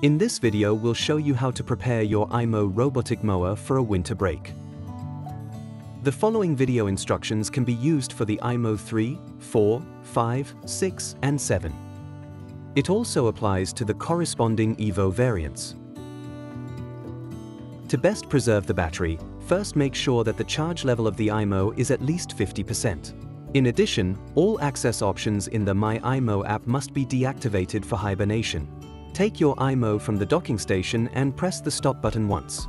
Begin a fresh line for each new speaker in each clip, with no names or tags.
In this video we'll show you how to prepare your iMOW robotic mower for a winter break. The following video instructions can be used for the iMOW 3, 4, 5, 6, and 7. It also applies to the corresponding EVO variants. To best preserve the battery, first make sure that the charge level of the iMOW is at least 50%. In addition, all access options in the My iMOW app must be deactivated for hibernation. Take your iMOW from the docking station and press the stop button once.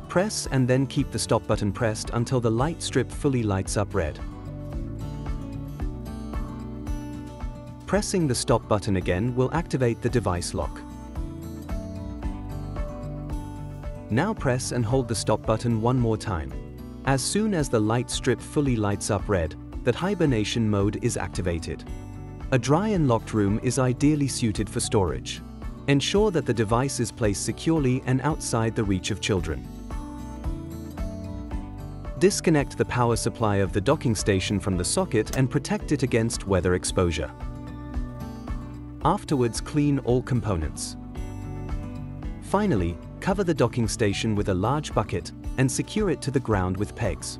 Press and then keep the stop button pressed until the light strip fully lights up red. Pressing the stop button again will activate the device lock. Now press and hold the stop button one more time. As soon as the light strip fully lights up red, that hibernation mode is activated. A dry and locked room is ideally suited for storage. Ensure that the device is placed securely and outside the reach of children. Disconnect the power supply of the docking station from the socket and protect it against weather exposure. Afterwards, clean all components. Finally, cover the docking station with a large bucket and secure it to the ground with pegs.